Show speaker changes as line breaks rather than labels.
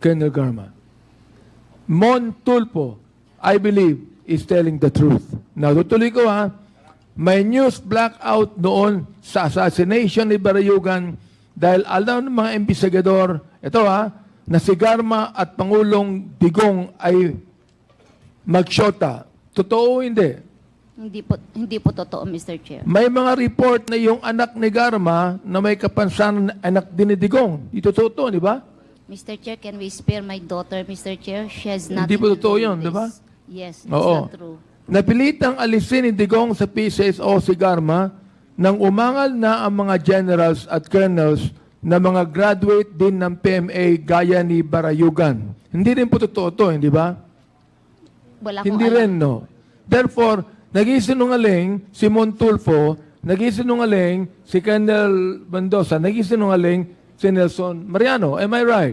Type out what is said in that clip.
Colonel Garma. Mon Tulfo, I believe, is telling the truth. Now, tutuloy ko ha. May news blackout noon sa assassination ni Barayugan dahil alam ng mga investigador, ito ha, na si Garma at Pangulong Digong ay magsyota. Totoo o hindi?
Hindi po totoo, Mr. Chair.
May mga report na yung anak ni Garma na may kapansanan na anak din ni Digong. Ito totoo, di ba?
Mr. Chair, can we spare my daughter, Mr. Chair? She has nothing
Hindi po
to do
totoo
with
yun, di ba?
this. Yes, it's
Oo.
not true.
Napilitang alisin ni Digong sa PCSO si Garma nang umangal na ang mga generals at colonels na mga graduate din ng PMA gaya ni Barayugan. Hindi rin po totoo to, hindi ba?
Wala akong
Hindi
alam.
rin, no? Therefore, nag-isinungaling si Montulfo, nag-isinungaling si Colonel Mendoza, nag-isinungaling si Nelson Mariano. Am I right?